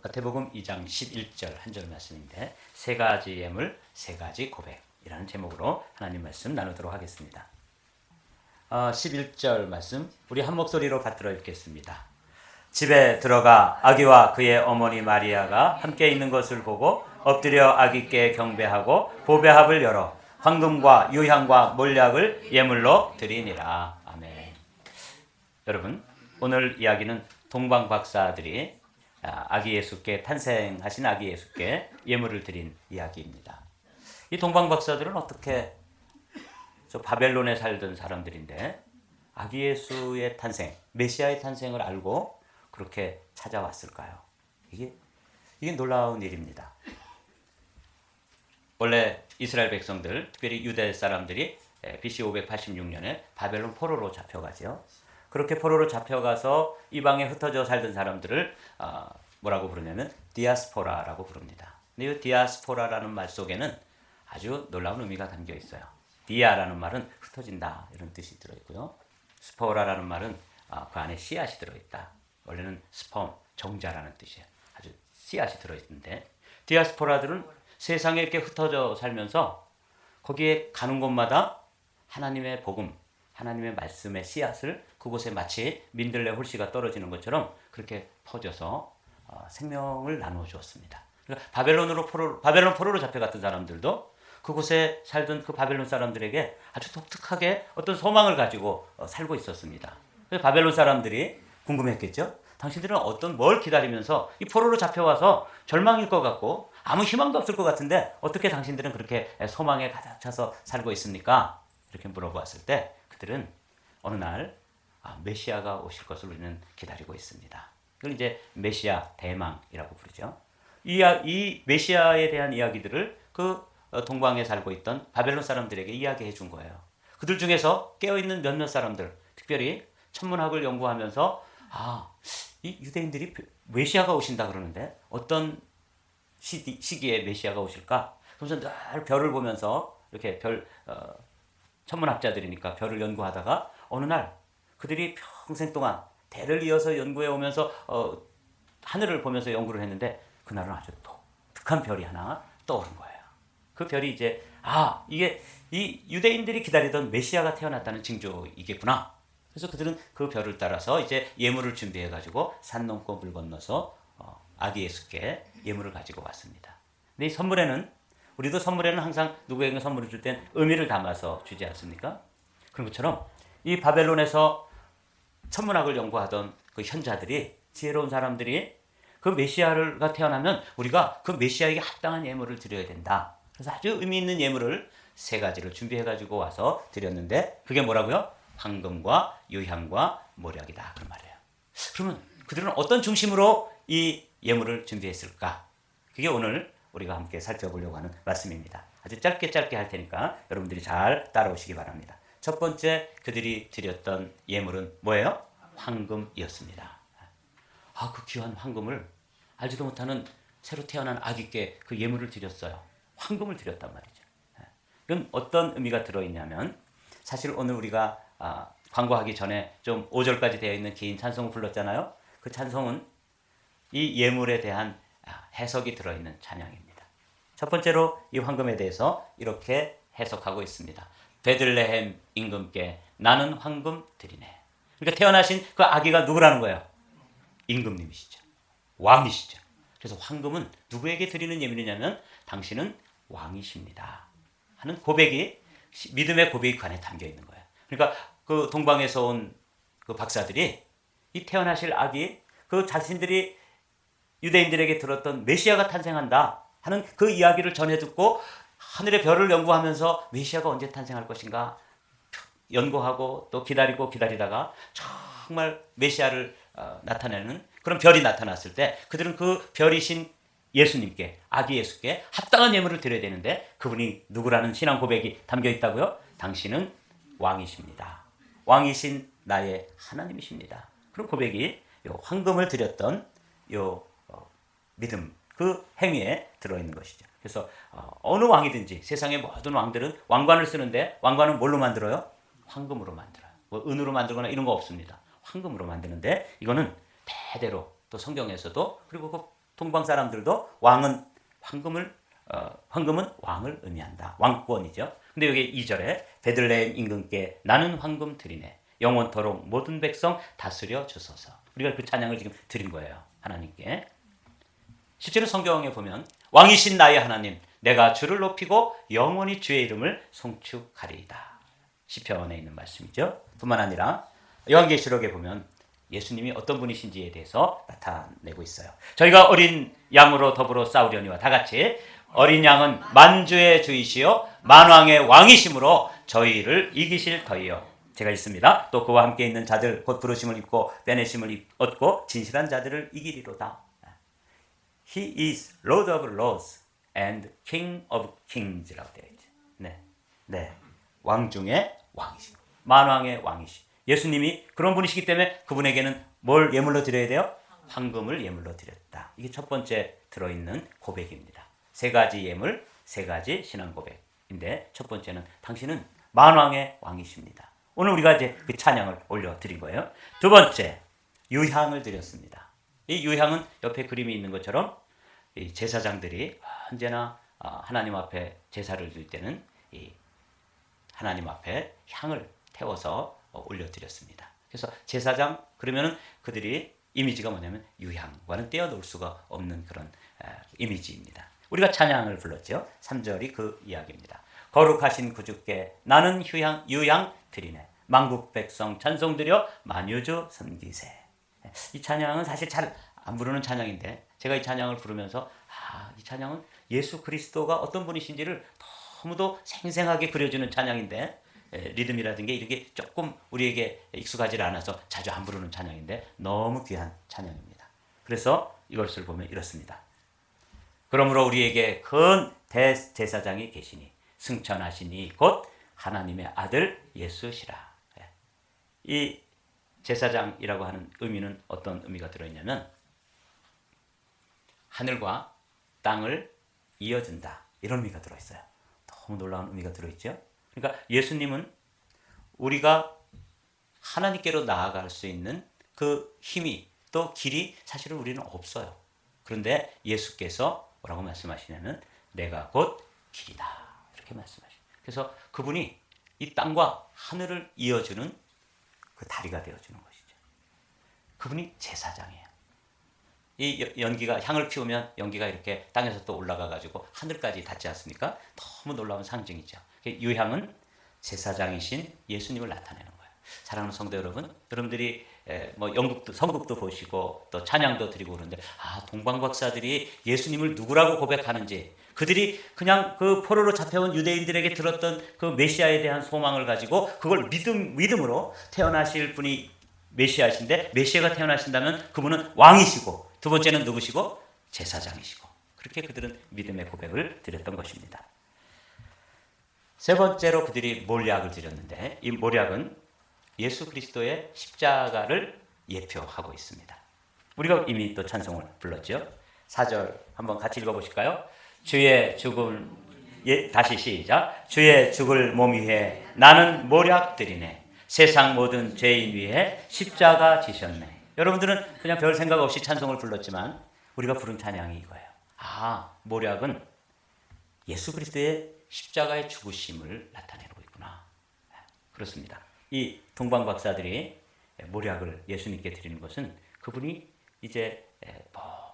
마태복음 2장 11절 한 절 말씀인데 세 가지 예물, 세 가지 고백이라는 제목으로 하나님 말씀 나누도록 하겠습니다. 11절 말씀 우리 한 목소리로 받들어 읽겠습니다. 집에 들어가 아기와 그의 어머니 마리아가 함께 있는 것을 보고 엎드려 아기께 경배하고 보배합을 열어 황금과 유향과 몰약을 예물로 드리니라. 아멘. 여러분, 오늘 이야기는 동방 박사들이 아기 예수께 탄생하신 아기 예수께 예물을 드린 이야기입니다. 이 동방 박사들은 어떻게 저 바벨론에 살던 사람들인데 아기 예수의 탄생, 메시아의 탄생을 알고 그렇게 찾아왔을까요? 이게 놀라운 일입니다. 원래 이스라엘 백성들, 특별히 유대 사람들이 BC 586년에 바벨론 포로로 잡혀가죠. 그렇게 포로로 잡혀가서 이방에 흩어져 살던 사람들을 뭐라고 부르냐면 디아스포라라고 부릅니다. 근데 이 디아스포라라는 말 속에는 아주 놀라운 의미가 담겨 있어요. 디아라는 말은 흩어진다 이런 뜻이 들어있고요. 스포라라는 말은 그 안에 씨앗이 들어있다. 원래는 스펌, 정자라는 뜻이에요. 아주 씨앗이 들어있는데 디아스포라들은 세상에 이렇게 흩어져 살면서 거기에 가는 곳마다 하나님의 복음, 하나님의 말씀의 씨앗을 그곳에 마치 민들레 홀씨가 떨어지는 것처럼 그렇게 퍼져서 생명을 나누어 주었습니다. 그러니까 바벨론 포로로 잡혀갔던 사람들도 그곳에 살던 그 바벨론 사람들에게 아주 독특하게 어떤 소망을 가지고 살고 있었습니다. 그래서 바벨론 사람들이 궁금했겠죠? 당신들은 뭘 기다리면서 이 포로로 잡혀와서 절망일 것 같고 아무 희망도 없을 것 같은데 어떻게 당신들은 그렇게 소망에 가득 차서 살고 있습니까? 이렇게 물어보았을 때 그들은 어느 날 메시아가 오실 것을 우리는 기다리고 있습니다. 이걸 이제 메시아 대망이라고 부르죠. 이 메시아에 대한 이야기들을 그 동방에 살고 있던 바벨론 사람들에게 이야기해 준 거예요. 그들 중에서 깨어있는 몇몇 사람들, 특별히 천문학을 연구하면서 이 유대인들이 메시아가 오신다 그러는데 어떤 시기에 메시아가 오실까? 그래서 늘 별을 보면서 이렇게 천문학자들이니까 별을 연구하다가 어느 날 그들이 평생 동안 대를 이어서 연구해 오면서 하늘을 보면서 연구를 했는데 그날은 아주 독특한 별이 하나 떠오른 거예요. 그 별이 이제 이게 이 유대인들이 기다리던 메시아가 태어났다는 징조이겠구나. 그래서 그들은 그 별을 따라서 이제 예물을 준비해 가지고 산 넘고 물 건너서 아기 예수께 예물을 가지고 왔습니다. 근데 이 선물에는 우리도 선물에는 항상 누구에게 선물을 줄 땐 의미를 담아서 주지 않습니까? 그런 것처럼 이 바벨론에서 천문학을 연구하던 그 현자들이 지혜로운 사람들이 그 메시아가 태어나면 우리가 그 메시아에게 합당한 예물을 드려야 된다. 그래서 아주 의미 있는 예물을 세 가지를 준비해 가지고 와서 드렸는데 그게 뭐라고요? 황금과 유향과 몰약이다 그 말이에요. 그러면 그들은 어떤 중심으로 이 예물을 준비했을까? 그게 오늘 우리가 함께 살펴보려고 하는 말씀입니다. 아주 짧게 할 테니까 여러분들이 잘 따라오시기 바랍니다. 첫 번째 그들이 드렸던 예물은 뭐예요? 황금이었습니다. 그 귀한 황금을 알지도 못하는 새로 태어난 아기께 그 예물을 드렸어요. 황금을 드렸단 말이죠. 그럼 어떤 의미가 들어있냐면 사실 오늘 우리가 광고하기 전에 좀 5절까지 되어 있는 긴 찬송을 불렀잖아요. 그 찬송은 이 예물에 대한 해석이 들어있는 찬양입니다. 첫 번째로 이 황금에 대해서 이렇게 해석하고 있습니다. 베들레헴 임금께 나는 황금 드리네. 그러니까 태어나신 그 아기가 누구라는 거예요? 임금님이시죠. 왕이시죠. 그래서 황금은 누구에게 드리는 예물이냐면 당신은 왕이십니다 하는 고백이 믿음의 고백이 그 안에 담겨 있는 거예요. 그러니까 그 동방에서 온 그 박사들이 이 태어나실 아기 그 자신들이 유대인들에게 들었던 메시아가 탄생한다 하는 그 이야기를 전해 듣고 하늘의 별을 연구하면서 메시아가 언제 탄생할 것인가 연구하고 또 기다리다가 정말 메시아를 나타내는 그런 별이 나타났을 때 그들은 그 별이신 예수님께 아기 예수께 합당한 예물을 드려야 되는데 그분이 누구라는 신앙 고백이 담겨 있다고요? 당신은 왕이십니다. 왕이신 나의 하나님이십니다. 그런 고백이 요 황금을 드렸던 요 믿음 그 행위에 들어있는 것이죠. 그래서 어느 왕이든지 세상의 모든 왕들은 왕관을 쓰는데 왕관은 뭘로 만들어요? 황금으로 만들어요. 뭐 은으로 만들거나 이런 거 없습니다. 황금으로 만드는데 이거는 대대로 또 성경에서도 그리고 그 동방 사람들도 황금은 왕을 의미한다. 왕권이죠. 근데 여기 2절에 베들레헴 임금께 나는 황금 드리네. 영원토록 모든 백성 다스려 주소서. 우리가 그 찬양을 지금 드린 거예요. 하나님께. 실제로 성경에 보면 왕이신 나의 하나님 내가 주를 높이고 영원히 주의 이름을 송축하리이다. 시편에 있는 말씀이죠. 뿐만 아니라 요한계시록에 보면 예수님이 어떤 분이신지에 대해서 나타내고 있어요. 저희가 어린 양으로 더불어 싸우려니와 다 같이 어린 양은 만주의 주이시요 만왕의 왕이심으로 저희를 이기실 터이요. 제가 있습니다. 또 그와 함께 있는 자들 곧 부르심을 입고 빼내심을 얻고 진실한 자들을 이기리로다. He is Lord of Lords and King of Kings라고 되어 있죠. 네. 왕 중에 왕이신 만왕의 왕이신 예수님이 그런 분이시기 때문에 그분에게는 뭘 예물로 드려야 돼요? 황금을 예물로 드렸다. 이게 첫 번째 들어있는 고백입니다. 세 가지 예물, 세 가지 신앙 고백인데 첫 번째는 당신은 만왕의 왕이십니다. 오늘 우리가 이제 그 찬양을 올려드린 거예요. 두 번째, 유향을 드렸습니다. 이 유향은 옆에 그림이 있는 것처럼 이 제사장들이 언제나 하나님 앞에 제사를 드릴 때는 이 하나님 앞에 향을 태워서 올려드렸습니다. 그래서 제사장 그러면은 그들이 이미지가 뭐냐면 유향과는 떼어놓을 수가 없는 그런 이미지입니다. 우리가 찬양을 불렀죠. 3절이 그 이야기입니다. 거룩하신 구주께 나는 유향 드리네. 만국 백성 찬송 드려 만유주 섬기세. 이 찬양은 사실 잘 안 부르는 찬양인데 제가 이 찬양을 부르면서 이 찬양은 예수 그리스도가 어떤 분이신지를 너무도 생생하게 그려주는 찬양인데 리듬이라든가 이렇게 조금 우리에게 익숙하지 않아서 자주 안 부르는 찬양인데 너무 귀한 찬양입니다. 그래서 이것을 보면 이렇습니다. 그러므로 우리에게 큰 대제사장이 계시니 승천하시니 곧 하나님의 아들 예수시라. 이 제사장이라고 하는 의미는 어떤 의미가 들어있냐면 하늘과 땅을 이어준다. 이런 의미가 들어있어요. 너무 놀라운 의미가 들어있죠. 그러니까 예수님은 우리가 하나님께로 나아갈 수 있는 그 힘이 또 길이 사실은 우리는 없어요. 그런데 예수께서 뭐라고 말씀하시냐면 내가 곧 길이다. 이렇게 말씀하시죠. 그래서 그분이 이 땅과 하늘을 이어주는 그 다리가 되어주는 것이죠. 그분이 제사장이에요. 이 연기가 향을 피우면 연기가 이렇게 땅에서 또 올라가가지고 하늘까지 닿지 않습니까? 너무 놀라운 상징이죠. 유향은 제사장이신 예수님을 나타내는 거예요. 사랑하는 성도 여러분, 여러분들이 뭐 연극도 성극도 보시고 또 찬양도 드리고 그러는데 동방 박사들이 예수님을 누구라고 고백하는지 그들이 그냥 그 포로로 잡혀온 유대인들에게 들었던 그 메시아에 대한 소망을 가지고 그걸 믿음으로 태어나실 분이 메시아이신데 메시아가 태어나신다면 그분은 왕이시고 두 번째는 누구시고 제사장이시고 그렇게 그들은 믿음의 고백을 드렸던 것입니다. 세 번째로 그들이 몰약을 드렸는데 이 몰약은 예수 그리스도의 십자가를 예표하고 있습니다. 우리가 이미 또 찬송을 불렀죠. 4절 한번 같이 읽어보실까요? 주의 죽을 다시 시작. 주의 죽을 몸 위에 나는 몰약 드리네. 세상 모든 죄인 위에 십자가 지셨네. 여러분들은 그냥 별 생각 없이 찬송을 불렀지만 우리가 부른 찬양이 이거예요. 몰약은 예수 그리스도의 십자가의 죽으심을 나타내고 있구나. 그렇습니다. 이 동방 박사들이 몰약을 예수님께 드리는 것은 그분이 이제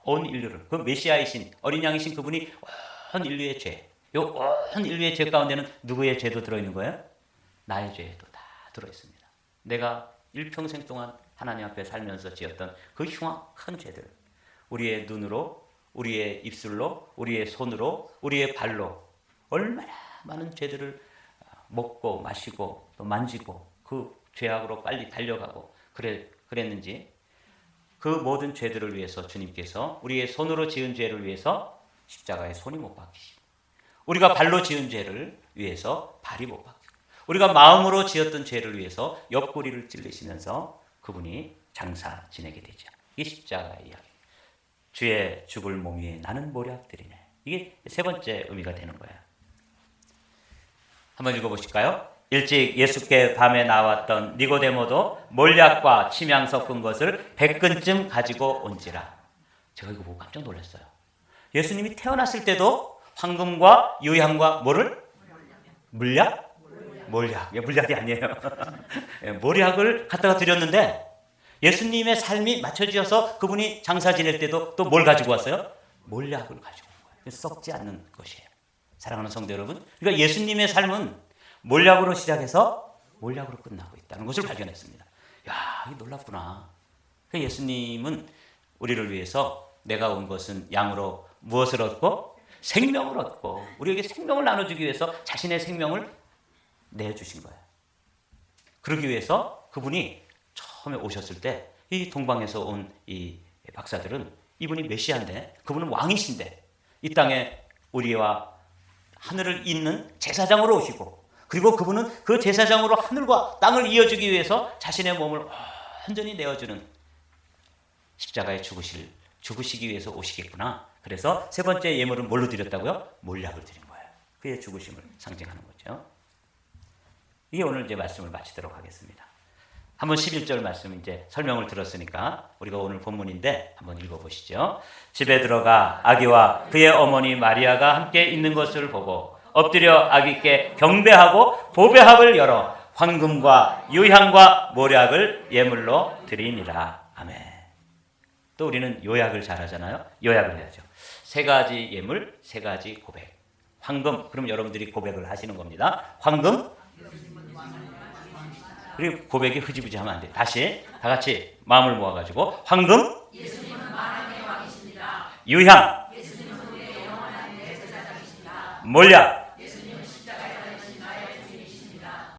온 인류를 그 메시아이신 어린 양이신 그분이 온 인류의 죄, 온 인류의 죄 가운데는 누구의 죄도 들어있는 거예요? 나의 죄도 다 들어있습니다. 내가 일평생 동안 하나님 앞에 살면서 지었던 그 흉악한 죄들, 우리의 눈으로, 우리의 입술로, 우리의 손으로, 우리의 발로 얼마나 많은 죄들을 먹고 마시고 또 만지고 그 죄악으로 빨리 달려가고 그랬는지 그 모든 죄들을 위해서 주님께서 우리의 손으로 지은 죄를 위해서 십자가에 손이 못 박히시고 우리가 발로 지은 죄를 위해서 발이 못 박히고 우리가 마음으로 지었던 죄를 위해서 옆구리를 찔리시면서 그분이 장사 지내게 되죠. 이게 십자가의 이야기. 주의 죽을 몸 위에 나는 몰약 드리네. 이게 세 번째 의미가 되는 거예요. 한번 읽어보실까요? 일찍 예수께 밤에 나왔던 니고데모도 몰약과 침향 섞은 것을 100근쯤 가지고 온지라. 제가 이거 보고 깜짝 놀랐어요. 예수님이 태어났을 때도 황금과 유향과 뭐를? 물약? 몰약. 물약이 아니에요. 몰약을 갖다가 드렸는데 예수님의 삶이 맞춰지어서 그분이 장사 지낼 때도 또 뭘 가지고 왔어요? 몰약을 가지고 온 거예요. 썩지 않는 것이에요. 사랑하는 성도 여러분, 그러니까 예수님의 삶은 몰약으로 시작해서 몰약으로 끝나고 있다는 것을 발견했습니다. 야, 이게 놀랍구나. 그러니까 예수님은 우리를 위해서 내가 온 것은 양으로 무엇을 얻고? 생명을 얻고 우리에게 생명을 나눠주기 위해서 자신의 생명을 내주신 거예요. 그러기 위해서 그분이 처음에 오셨을 때 이 동방에서 온 이 박사들은 이분이 메시아인데 그분은 왕이신데 이 땅에 우리와 하늘을 잇는 제사장으로 오시고 그리고 그분은 그 제사장으로 하늘과 땅을 이어주기 위해서 자신의 몸을 완전히 내어주는 십자가에 죽으시기 위해서 오시겠구나. 그래서 세 번째 예물은 뭘로 드렸다고요? 몰약을 드린 거예요. 그의 죽으심을 상징하는 거죠. 이게 오늘 이제 말씀을 마치도록 하겠습니다. 한번 11절 말씀 이제 설명을 들었으니까 우리가 오늘 본문인데 한번 읽어보시죠. 집에 들어가 아기와 그의 어머니 마리아가 함께 있는 것을 보고 엎드려 아기께 경배하고 보배합을 열어 황금과 유향과 몰약을 예물로 드리니라. 아멘. 또 우리는 요약을 잘하잖아요. 요약을 해야죠. 세 가지 예물, 세 가지 고백. 황금, 그럼 여러분들이 고백을 하시는 겁니다. 황금, 그리고 고백이 흐지부지하면 안 돼. 다시 다 같이 마음을 모아가지고 황금, 유향, 몰약,